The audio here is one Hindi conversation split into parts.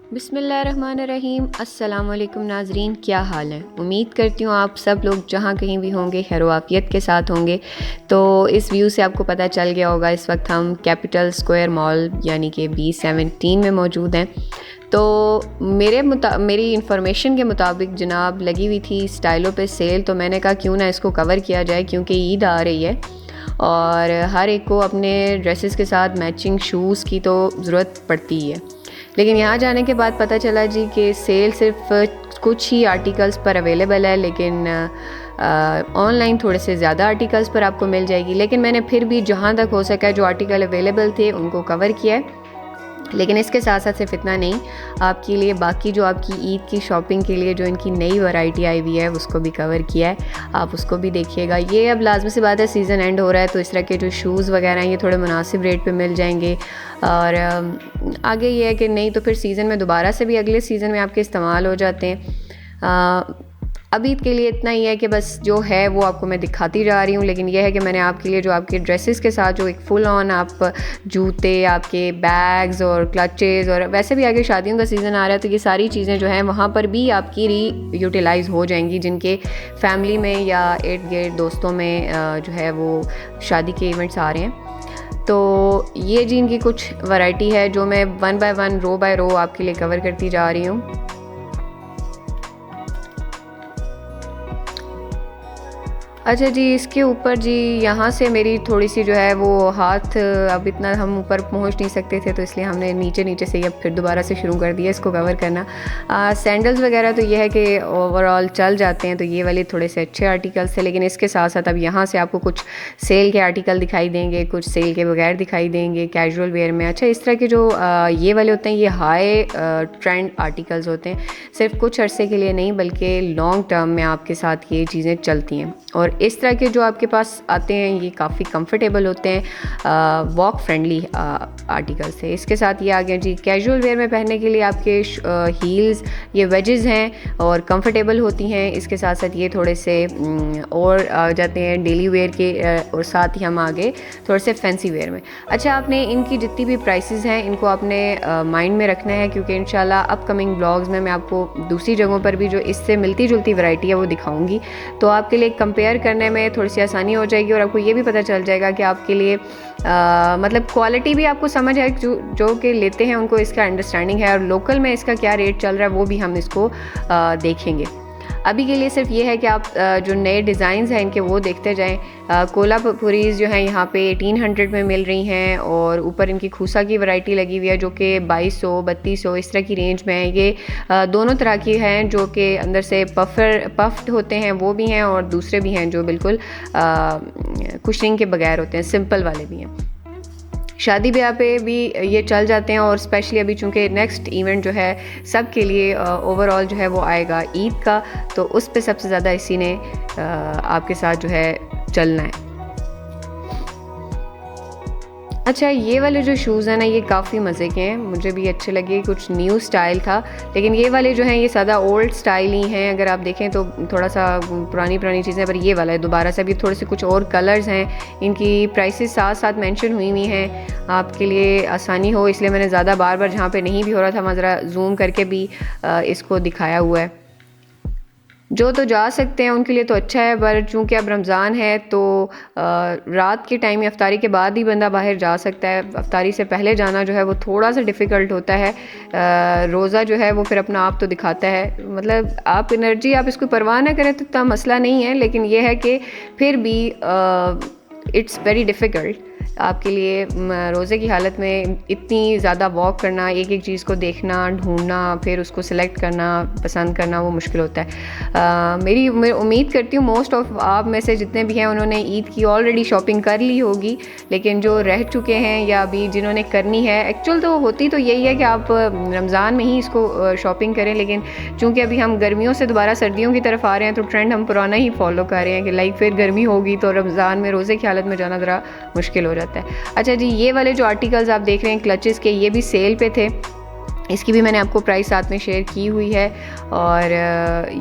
बिस्मिल्लाहिर्रहमानिर्रहीम। अस्सलाम वालेकुम नाजरीन, क्या हाल है। उम्मीद करती हूँ आप सब लोग जहाँ कहीं भी होंगे खैर-ओ-आफ़ियत के साथ होंगे। तो इस व्यू से आपको पता चल गया होगा इस वक्त हम कैपिटल स्क्वायर मॉल यानी कि B17 में मौजूद हैं। तो मेरी इन्फॉर्मेशन के मुताबिक जनाब लगी हुई थी स्टाइलों पे सेल, तो मैंने कहा क्यों ना इसको कवर किया जाए क्योंकि ईद आ रही है और हर एक को अपने ड्रेसेस के साथ मैचिंग शूज़ की तो ज़रूरत पड़ती ही है। लेकिन यहाँ जाने के बाद पता चला जी कि सेल सिर्फ कुछ ही आर्टिकल्स पर अवेलेबल है, लेकिन ऑनलाइन थोड़े से ज़्यादा आर्टिकल्स पर आपको मिल जाएगी। लेकिन मैंने फिर भी जहाँ तक हो सका जो आर्टिकल अवेलेबल थे उनको कवर किया है। लेकिन इसके साथ साथ सिर्फ इतना नहीं, आपके लिए बाकी जो आपकी ईद की शॉपिंग के लिए जो इनकी नई वैरायटी आई हुई है उसको भी कवर किया है, आप उसको भी देखिएगा। ये अब लाजमी सी बात है सीज़न एंड हो रहा है तो इस तरह के जो शूज़ वगैरह हैं ये थोड़े मुनासिब रेट पे मिल जाएंगे। और आगे ये है कि नहीं तो फिर सीज़न में दोबारा से भी अगले सीज़न में आपके इस्तेमाल हो जाते हैं। अभी के लिए इतना ही है कि बस जो है वो आपको मैं दिखाती जा रही हूँ। लेकिन यह है कि मैंने आपके लिए जो आपके ड्रेसेस के साथ जो एक फ़ुल ऑन आप जूते, आपके बैग्स और क्लचेज़, और वैसे भी आगे शादियों का सीज़न आ रहा है तो ये सारी चीज़ें जो हैं वहाँ पर भी आपकी यूटिलाइज़ हो जाएंगी, जिनके फैमिली में या इर्द गिर्द दोस्तों में जो है वो शादी के इवेंट्स आ रहे हैं। तो ये जी इनकी कुछ वैरायटी है जो मैं one by one, row by row आपके लिए कवर करती जा रही हूँ। अच्छा जी, इसके ऊपर जी यहाँ से मेरी थोड़ी सी जो है वो हाथ, अब इतना हम ऊपर पहुँच नहीं सकते थे तो इसलिए हमने नीचे नीचे से अब फिर दोबारा से शुरू कर दिया इसको कवर करना। सैंडल्स वगैरह तो ये है कि ओवरऑल चल जाते हैं, तो ये वाले थोड़े से अच्छे आर्टिकल्स थे। लेकिन इसके साथ साथ अब यहाँ से आपको कुछ सेल के आर्टिकल दिखाई देंगे, कुछ सेल के बगैर दिखाई देंगे कैजुअल वेयर में। अच्छा, इस तरह के जो ये वाले होते हैं ये हाई ट्रेंड आर्टिकल्स होते हैं, सिर्फ कुछ अरसे के लिए नहीं बल्कि लॉन्ग टर्म में आपके साथ ये चीज़ें चलती हैं। और इस तरह के जो आपके पास आते हैं ये काफ़ी कंफर्टेबल होते हैं, वॉक फ्रेंडली आर्टिकल्स है। इसके साथ ये आ गए जी कैजुअल वेयर में पहनने के लिए आपके हील्स, ये वेजेस हैं और कंफर्टेबल होती हैं। इसके साथ साथ ये थोड़े से और आ जाते हैं डेली वेयर के, और साथ ही हम आगे थोड़े से फैंसी वेयर में। अच्छा, आपने इनकी जितनी भी प्राइसेस हैं इनको आपने माइंड में रखना है क्योंकि इंशाल्लाह अपकमिंग ब्लॉग्स में मैं आपको दूसरी जगहों पर भी जो इससे मिलती जुलती वैरायटी है वो दिखाऊंगी, तो आपके लिए कंपेयर करने में थोड़ी सी आसानी हो जाएगी और आपको ये भी पता चल जाएगा कि आपके लिए मतलब क्वालिटी भी आपको समझ है, जो कि लेते हैं उनको इसका अंडरस्टैंडिंग है, और लोकल में इसका क्या रेट चल रहा है वो भी हम इसको देखेंगे। अभी के लिए सिर्फ ये है कि आप जो नए डिज़ाइंस हैं इनके वो देखते जाएं। कोल्हापुरीज़ जो हैं यहाँ पे 1800 में मिल रही हैं, और ऊपर इनकी खूसा की वैरायटी लगी हुई है जो कि 2200-3200 इस तरह की रेंज में है। ये दोनों तरह की हैं, जो कि अंदर से पफ्ड होते हैं वो भी हैं, और दूसरे भी हैं जो बिल्कुल कुशनिंग के बगैर होते हैं, सिंपल वाले भी हैं। शादी ब्याह पे भी ये चल जाते हैं, और स्पेशली अभी चूँकि नेक्स्ट इवेंट जो है सब के लिए ओवरऑल जो है वो आएगा ईद का, तो उस पे सबसे ज़्यादा इसी ने आपके साथ जो है चलना है। अच्छा, ये वाले जो शूज़ हैं ना ये काफ़ी मज़े के हैं, मुझे भी अच्छे लगे, कुछ न्यू स्टाइल था। लेकिन ये वाले जो हैं ये सादा ओल्ड स्टाइल ही हैं, अगर आप देखें तो थोड़ा सा पुरानी चीज़ें, पर ये वाला है दोबारा से अभी थोड़े से कुछ और कलर्स हैं। इनकी प्राइसेस साथ साथ मेंशन हुई हुई हैं, आपके लिए आसानी हो इसलिए मैंने ज़्यादा बार बार जहाँ पर नहीं भी हो रहा था मैं ज़रा जूम करके भी इसको दिखाया हुआ है। जो तो जा सकते हैं उनके लिए तो अच्छा है, पर चूँकि अब रमज़ान है तो रात के टाइम या अफ्तारी के बाद ही बंदा बाहर जा सकता है। अफ्तारी से पहले जाना जो है वो थोड़ा सा डिफ़िकल्ट होता है। रोज़ा जो है वो फिर अपना आप तो दिखाता है, मतलब आप एनर्जी आप इसको परवाह ना करें तो इतना मसला नहीं है, लेकिन ये है कि फिर भी इट्स वेरी डिफ़िकल्ट आपके लिए रोज़े की हालत में इतनी ज़्यादा वॉक करना, एक एक चीज़ को देखना, ढूंढना, फिर उसको सिलेक्ट करना, पसंद करना, वो मुश्किल होता है। मैं उम्मीद करती हूँ मोस्ट ऑफ आप में से जितने भी हैं उन्होंने ईद की ऑलरेडी शॉपिंग कर ली होगी, लेकिन जो रह चुके हैं या अभी जिन्होंने करनी है, एक्चुअल तो होती तो यही है कि आप रमज़ान में ही इसको शॉपिंग करें, लेकिन चूँकि अभी हम गर्मियों से दोबारा सर्दियों की तरफ आ रहे हैं तो ट्रेंड हम पुराना ही फॉलो कर रहे हैं कि लाइक फिर गर्मी होगी तो रमज़ान में रोज़े की हालत में जाना ज़रा मुश्किल हो जाता है। अच्छा जी, ये वाले जो आर्टिकल्स आप देख रहे हैं क्लचेस के, ये भी सेल पे थे, इसकी भी मैंने आपको प्राइस साथ में शेयर की हुई है। और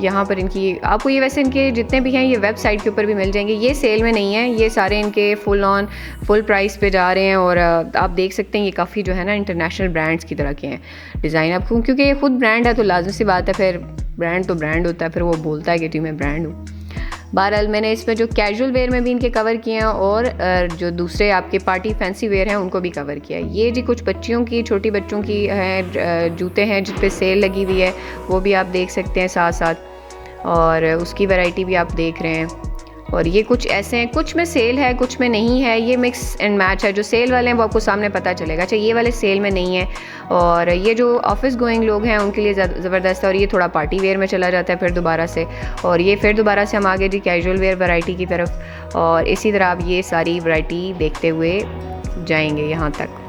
यहाँ पर इनकी आपको ये वैसे इनके जितने भी हैं ये वेबसाइट के ऊपर भी मिल जाएंगे, ये सेल में नहीं है, ये सारे इनके फुल प्राइस पे जा रहे हैं। और आप देख सकते हैं ये काफ़ी जो है ना इंटरनेशनल ब्रांड्स की तरह के हैं डिज़ाइन आपको, क्योंकि ये खुद ब्रांड है तो लाज़मी सी बात है, फिर ब्रांड तो ब्रांड होता है, फिर वो बोलता है कि जी मैं ब्रांड हूँ। बहरहाल मैंने इसमें जो कैजुअल वेयर में भी इनके कवर किए हैं और जो दूसरे आपके पार्टी फैंसी वेयर हैं उनको भी कवर किया है। ये जी कुछ बच्चियों की, छोटी बच्चों की हैं जूते हैं जिस पे सेल लगी हुई है, वो भी आप देख सकते हैं साथ साथ, और उसकी वैरायटी भी आप देख रहे हैं। और ये कुछ ऐसे हैं, कुछ में सेल है कुछ में नहीं है, ये मिक्स एंड मैच है। जो सेल वाले हैं वो आपको सामने पता चलेगा। अच्छा, ये वाले सेल में नहीं है, और ये जो ऑफिस गोइंग लोग हैं उनके लिए ज़बरदस्त है। और ये थोड़ा पार्टी वेयर में चला जाता है फिर दोबारा से, और ये फिर दोबारा से हम आगे जी कैजुअल वेयर वैरायटी की तरफ, और इसी तरह आप ये सारी वैरायटी देखते हुए जाएंगे यहाँ तक।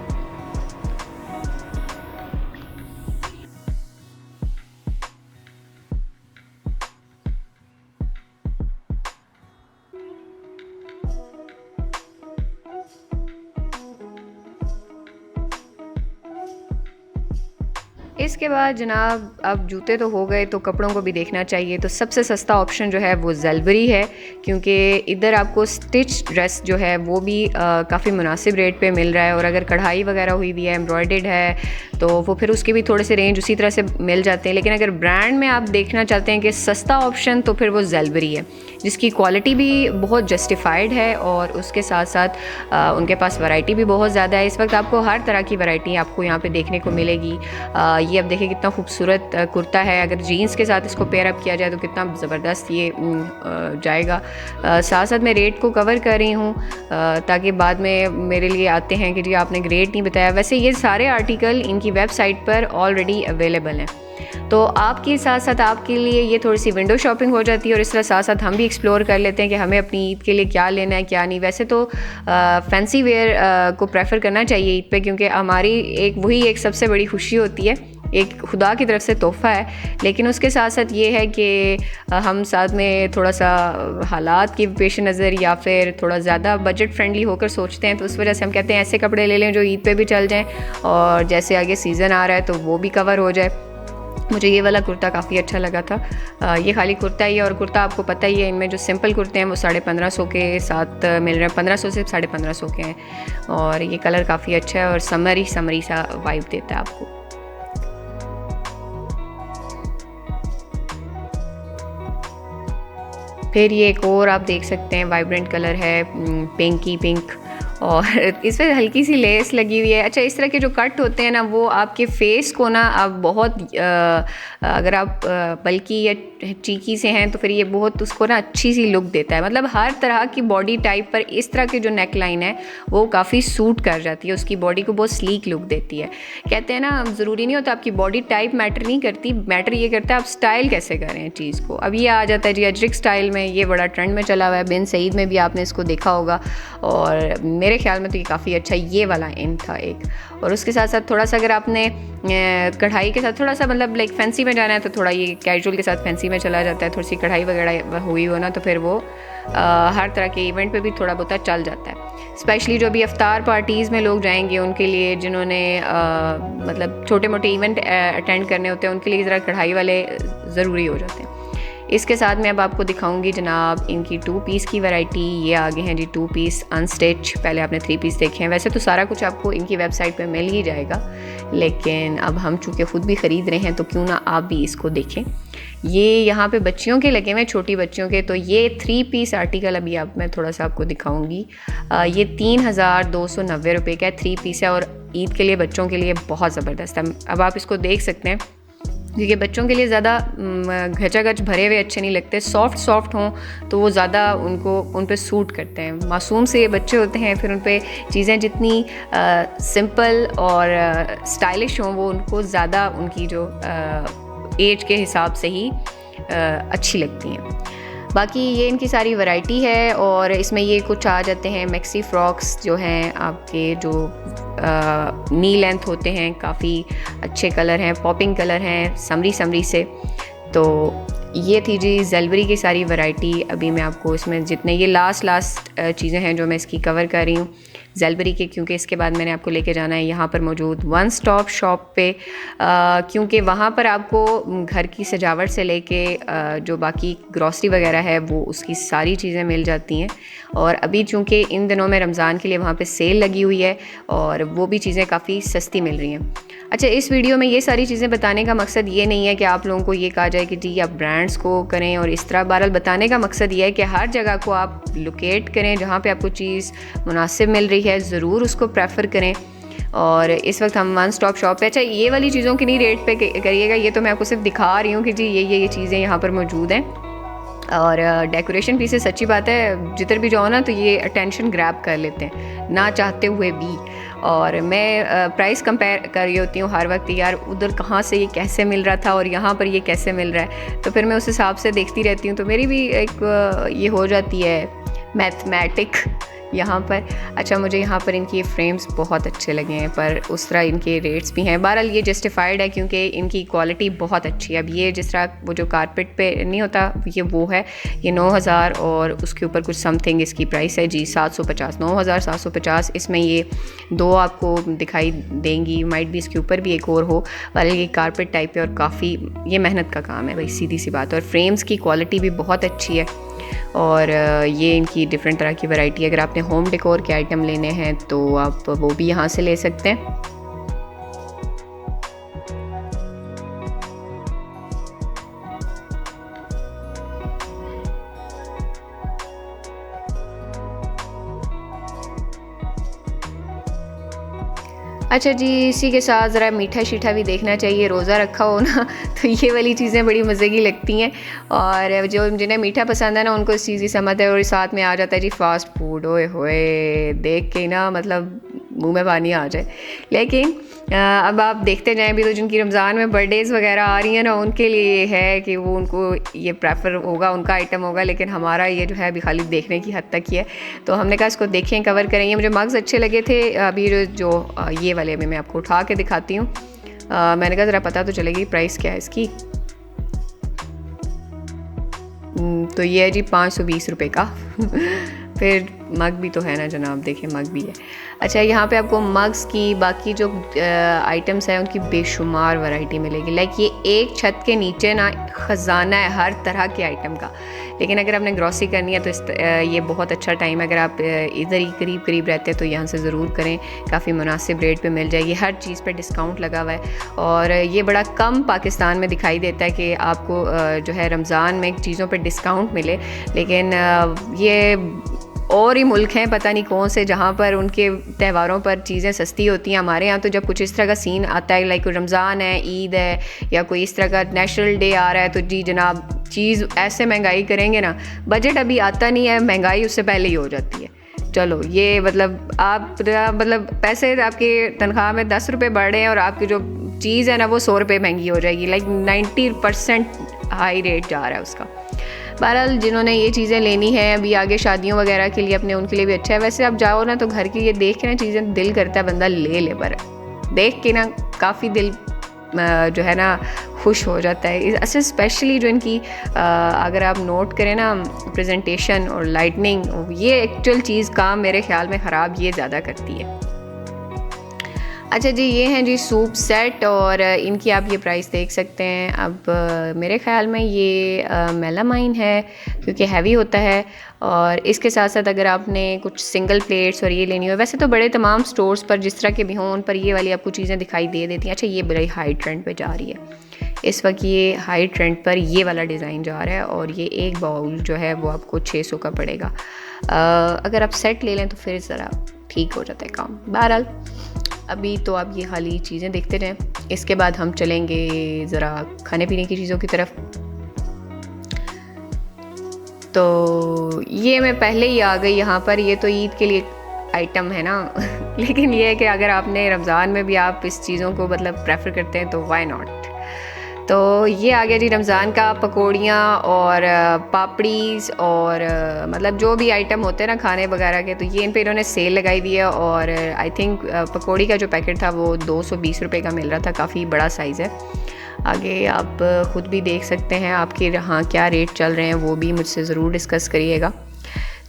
इसके बाद जनाब अब जूते तो हो गए, तो कपड़ों को भी देखना चाहिए। तो सबसे सस्ता ऑप्शन जो है वो ज़ेलबरी है, क्योंकि इधर आपको स्टिच ड्रेस जो है वो भी काफ़ी मुनासिब रेट पे मिल रहा है। और अगर कढ़ाई वगैरह हुई भी है, एम्ब्रॉयडर्ड है, तो वो फिर उसके भी थोड़े से रेंज उसी तरह से मिल जाते हैं। लेकिन अगर ब्रांड में आप देखना चाहते हैं कि सस्ता ऑप्शन, तो फिर वो ज़ेलबरी है, जिसकी क्वालिटी भी बहुत जस्टिफाइड है और उसके साथ साथ उनके पास वैरायटी भी बहुत ज़्यादा है। इस वक्त आपको हर तरह की वैरायटी आपको यहाँ पे देखने को मिलेगी। ये अब देखिए कितना खूबसूरत कुर्ता है, अगर जीन्स के साथ इसको पेयर अप किया जाए तो कितना ज़बरदस्त ये जाएगा। साथ साथ मैं रेट को कवर कर रही हूँ ताकि बाद में मेरे लिए आते हैं कि जी आपने रेट नहीं बताया। वैसे ये सारे आर्टिकल इनकी वेबसाइट पर ऑलरेडी अवेलेबल हैं, तो आपके साथ साथ आपके लिए ये थोड़ी सी विंडो शॉपिंग हो जाती है, और इस तरह साथ साथ हम भी एक्सप्लोर कर लेते हैं कि हमें अपनी ईद के लिए क्या लेना है क्या नहीं। वैसे तो फैंसी वेयर को प्रेफर करना चाहिए ईद पे, क्योंकि हमारी एक सबसे बड़ी खुशी होती है, एक खुदा की तरफ से तोहफ़ा है। लेकिन उसके साथ साथ ये है कि हम साथ में थोड़ा सा हालात की पेश नज़र या फिर थोड़ा ज़्यादा बजट फ्रेंडली होकर सोचते हैं, तो उस वजह से हम कहते हैं ऐसे कपड़े ले लें जो ईद पे भी चल जाएं, और जैसे आगे सीज़न आ रहा है तो वो भी कवर हो जाए। मुझे ये वाला कुर्ता काफ़ी अच्छा लगा था। ये खाली कुर्ता ही है, और कुर्ता आपको पता ही है इनमें जो सिंपल कुर्ते हैं वो 1550 के साथ मिल रहे हैं, 1500 से 1550 के हैं। और ये कलर काफ़ी अच्छा है और समरी सा वाइब देता है आपको। फिर ये एक और आप देख सकते हैं वाइब्रेंट कलर है, पिंकी पिंक, और इस पर हल्की सी लेस लगी हुई है। अच्छा, इस तरह के जो कट होते हैं ना वो आपके फेस को ना आप बहुत अगर आप बल्कि या चीकी से हैं तो फिर ये बहुत उसको ना अच्छी सी लुक देता है। मतलब हर तरह की बॉडी टाइप पर इस तरह की जो नेक लाइन है वो काफ़ी सूट कर जाती है, उसकी बॉडी को बहुत स्लीक लुक देती है। कहते हैं ना ज़रूरी नहीं होता आपकी बॉडी टाइप मैटर नहीं करती, मैटर ये करता है आप स्टाइल कैसे कर रहे हैं चीज़ को। अब ये आ जाता है जी अजरिक स्टाइल में, ये बड़ा ट्रेंड में चला हुआ है, बिन सईद में भी आपने इसको देखा होगा, और मेरे ख्याल में तो ये काफ़ी अच्छा ये वाला इन था एक। और उसके साथ साथ थोड़ा सा अगर आपने कढ़ाई के साथ थोड़ा सा मतलब लाइक फैंसी में जाना है तो थोड़ा ये कैजुअल के साथ फैंसी में चला जाता है। थोड़ी सी कढ़ाई वगैरह हुई हो ना तो फिर वो हर तरह के इवेंट पे भी थोड़ा बहुत चल जाता है। स्पेशली जो भी अफ्तार पार्टीज़ में लोग जाएंगे उनके लिए, जिन्होंने मतलब छोटे मोटे इवेंट अटेंड करने होते हैं, उनके लिए ज़रा कढ़ाई वाले ज़रूरी हो जाते हैं। इसके साथ मैं अब आपको दिखाऊंगी जनाब इनकी 2 पीस की वैरायटी। ये आगे हैं जी 2 पीस अनस्टिच, पहले आपने 3 पीस देखे हैं। वैसे तो सारा कुछ आपको इनकी वेबसाइट पे मिल ही जाएगा, लेकिन अब हम चूँकि ख़ुद भी ख़रीद रहे हैं तो क्यों ना आप भी इसको देखें। ये यहाँ पे बच्चियों के लगे हुए, छोटी बच्चियों के। तो ये 3 पीस आर्टिकल अभी आप मैं थोड़ा सा आपको दिखाऊंगी। ये 3290 रुपये का 3 पीस है, और ईद के लिए बच्चों के लिए बहुत ज़बरदस्त है। अब आप इसको देख सकते हैं, क्योंकि बच्चों के लिए ज़्यादा घचाघच भरे हुए अच्छे नहीं लगते, सॉफ्ट हों तो वो ज़्यादा उन पे सूट करते हैं। मासूम से ये बच्चे होते हैं, फिर उन पे चीज़ें जितनी सिंपल और स्टाइलिश हों वो उनको ज़्यादा उनकी जो एज के हिसाब से ही अच्छी लगती हैं। बाकी ये इनकी सारी वैरायटी है, और इसमें ये कुछ आ जाते हैं मैक्सी फ्रॉक्स जो हैं आपके, जो नी लेंथ होते हैं, काफ़ी अच्छे कलर हैं, पॉपिंग कलर हैं समरी से। तो ये थी जी ज़ेलबरी की सारी वैरायटी। अभी मैं आपको इसमें जितने ये लास्ट चीज़ें हैं जो मैं इसकी कवर कर रही हूँ, ज़ेलबरी के, क्योंकि इसके बाद मैंने आपको लेके जाना है यहाँ पर मौजूद वन स्टॉप शॉप पे, क्योंकि वहाँ पर आपको घर की सजावट से लेके जो बाकी ग्रॉसरी वगैरह है वो उसकी सारी चीज़ें मिल जाती हैं। और अभी चूँकि इन दिनों में रमज़ान के लिए वहाँ पे सेल लगी हुई है और वो भी चीज़ें काफ़ी सस्ती मिल रही हैं। अच्छा, इस वीडियो में ये सारी चीज़ें बताने का मकसद ये नहीं है कि आप लोगों को ये कहा जाए कि जी आप ब्रांड्स को करें और इस तरह। बहरहाल बताने का मकसद ये है कि हर जगह को आप लोकेट करें, जहाँ पे आपको चीज़ मुनासिब मिल रही है ज़रूर उसको प्रेफर करें। और इस वक्त हम वन स्टॉप शॉप पे, अच्छा ये वाली चीज़ों की नहीं रेट पे करिएगा, ये तो मैं आपको सिर्फ दिखा रही हूँ कि जी ये चीज़ें यहाँ पर मौजूद हैं। और डेकोरेशन पीसेस, सच्ची बात है जिधर भी जाओ ना तो ये अटेंशन ग्रैब कर लेते हैं ना चाहते हुए भी। और मैं प्राइस कंपेयर कर रही होती हूँ हर वक्त, यार उधर कहाँ से ये कैसे मिल रहा था और यहाँ पर ये कैसे मिल रहा है, तो फिर मैं उस हिसाब से देखती रहती हूँ। तो मेरी भी एक ये हो जाती है मैथमेटिक यहाँ पर। अच्छा, मुझे यहाँ पर इनकी फ्रेम्स बहुत अच्छे लगे हैं, पर उस तरह इनके रेट्स भी हैं। बहरहाल ये जस्टिफाइड है क्योंकि इनकी क्वालिटी बहुत अच्छी है। अब ये जिस तरह वो जो कारपेट पे नहीं होता ये वो है, ये 9000 और उसके ऊपर कुछ समथिंग इसकी प्राइस है जी 750, 9750। इसमें ये दो आपको दिखाई देंगी, माइट भी इसके ऊपर भी एक और हो, बल्कि ये कारपेट टाइप है और काफ़ी ये मेहनत का काम है भाई, सीधी सी बात है। और फ्रेम्स की क्वालिटी भी बहुत अच्छी है और ये इनकी डिफरेंट तरह की वैरायटी। अगर आपने होम डेकोर के आइटम लेने हैं तो आप वो भी यहाँ से ले सकते हैं। अच्छा जी, इसी के साथ ज़रा मीठा शीठा भी देखना चाहिए, रोज़ा रखा हो ना तो ये वाली चीज़ें बड़ी मज़े की लगती हैं। और जो जिन्हें मीठा पसंद है ना उनको इस चीज़ की समझ है। और साथ में आ जाता है जी फास्ट फूड, ओए होए देख के ना मतलब मुंह में पानी आ जाए। लेकिन अब आप देखते जाएं भी तो जिनकी रमज़ान में बर्थडेज़ वगैरह आ रही हैं ना उनके लिए ये है कि वो उनको ये प्रेफर होगा, उनका आइटम होगा। लेकिन हमारा ये जो है अभी खाली देखने की हद तक ही है, तो हमने कहा इसको देखें, कवर करें। ये मुझे मग्स अच्छे लगे थे। अभी जो ये वाले अभी मैं आपको उठा के दिखाती हूँ। मैंने कहा ज़रा पता तो चलेगी प्राइस क्या है इसकी। तो ये है जी 520 रुपये का फिर मग भी तो है ना जनाब, देखें मग भी है। अच्छा, यहाँ पे आपको मग्स की बाकी जो आइटम्स हैं उनकी बेशुमार वैरायटी मिलेगी। लाइक ये एक छत के नीचे ना ख़जाना है हर तरह के आइटम का। लेकिन अगर आपने ग्रॉसरी करनी है तो ये बहुत अच्छा टाइम है। अगर आप इधर ही करीब रहते हैं तो यहाँ से ज़रूर करें, काफ़ी मुनासिब रेट पे मिल जाएगी। हर चीज़ पे डिस्काउंट लगा हुआ है और ये बड़ा कम पाकिस्तान में दिखाई देता है कि आपको जो है रमज़ान में चीज़ों पर डिस्काउंट मिले। लेकिन ये और ही मुल्क हैं पता नहीं कौन से जहाँ पर उनके त्योहारों पर चीज़ें सस्ती होती हैं। हमारे यहाँ तो जब कुछ इस तरह का सीन आता है, लाइक रमज़ान है, ईद है या कोई इस तरह का नेशनल डे आ रहा है, तो जी जनाब चीज़ ऐसे महंगाई करेंगे ना, बजट अभी आता नहीं है, महंगाई उससे पहले ही हो जाती है। चलो ये मतलब आप मतलब पैसे आपके तनख्वाह में 10 रुपये बढ़ रहे हैं और आपकी जो चीज़ है ना वो 100 रुपये महंगी हो जाएगी। लाइक 90% हाई रेट जा रहा है उसका। बहरहाल जिन्होंने ये चीज़ें लेनी है अभी आगे शादियों वगैरह के लिए अपने, उनके लिए भी अच्छा है। वैसे आप जाओ ना तो घर की ये देख के ना चीज़ें दिल करता है बंदा ले, पर देख के ना काफ़ी दिल जो है ना खुश हो जाता है। अच्छा, स्पेशली जो इनकी अगर आप नोट करें ना प्रेजेंटेशन और लाइटनिंग, ये एक्चुअल चीज़ काम मेरे ख्याल में ख़राब ये ज़्यादा करती है। अच्छा जी, ये हैं जी सूप सेट और इनकी आप ये प्राइस देख सकते हैं। अब मेरे ख़्याल में ये मेलामाइन है क्योंकि हैवी होता है। और इसके साथ साथ अगर आपने कुछ सिंगल प्लेट्स और ये लेनी हो, वैसे तो बड़े तमाम स्टोर्स पर जिस तरह के भी हों उन पर ये वाली आपको चीज़ें दिखाई दे देती हैं। अच्छा, ये बड़ी हाई ट्रेंड पे जा रही है इस वक्त, ये हाई ट्रेंड पर ये वाला डिज़ाइन जा रहा है और ये एक बाउल जो है वो आपको 600 का पड़ेगा। अगर आप सेट ले लें तो फिर ज़रा ठीक हो जाता है काम। बहरहाल अभी तो आप ये खाली चीज़ें देखते रहें, इसके बाद हम चलेंगे ज़रा खाने पीने की चीज़ों की तरफ। तो ये मैं पहले ही आ गई यहाँ पर, ये तो ईद के लिए आइटम है ना लेकिन ये है कि अगर आपने रमज़ान में भी आप इस चीज़ों को मतलब प्रेफर करते हैं तो वाई नॉट। तो ये आ गया जी रमज़ान का पकौड़ियाँ और पापड़ीज़ और मतलब जो भी आइटम होते हैं ना खाने वगैरह के, तो ये इन पे इन्होंने सेल लगाई हुई है। और आई थिंक पकौड़ी का जो पैकेट था वो 220 रुपये का मिल रहा था, काफ़ी बड़ा साइज़ है। आगे आप ख़ुद भी देख सकते हैं आपके यहाँ क्या रेट चल रहे हैं, वो भी मुझसे ज़रूर डिस्कस करिएगा।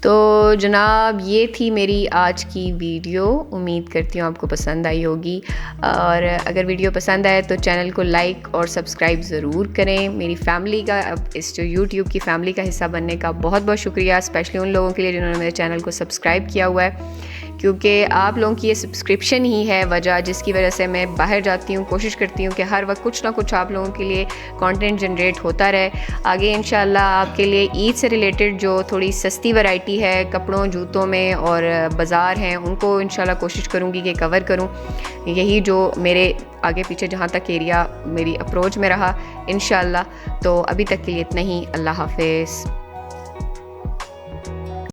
तो जनाब ये थी मेरी आज की वीडियो, उम्मीद करती हूँ आपको पसंद आई होगी, और अगर वीडियो पसंद आए तो चैनल को लाइक और सब्सक्राइब ज़रूर करें। मेरी फैमिली का, अब इस जो यूट्यूब की फ़ैमिली का हिस्सा बनने का बहुत बहुत शुक्रिया, स्पेशली उन लोगों के लिए जिन्होंने मेरे चैनल को सब्सक्राइब किया हुआ है, क्योंकि आप लोगों की ये सब्सक्रिप्शन ही है वजह जिसकी वजह से मैं बाहर जाती हूँ, कोशिश करती हूँ कि हर वक्त कुछ ना कुछ आप लोगों के लिए कंटेंट जनरेट होता रहे। आगे इंशाल्लाह आपके लिए ईद से रिलेटेड जो थोड़ी सस्ती वैरायटी है कपड़ों जूतों में और बाज़ार हैं, उनको इंशाल्लाह कोशिश करूँगी कि कवर करूँ। यही जो मेरे आगे पीछे जहाँ तक एरिया मेरी अप्रोच में रहा इंशाल्लाह। तो अभी तक के लिए इतना ही। अल्लाह हाफ़िज़।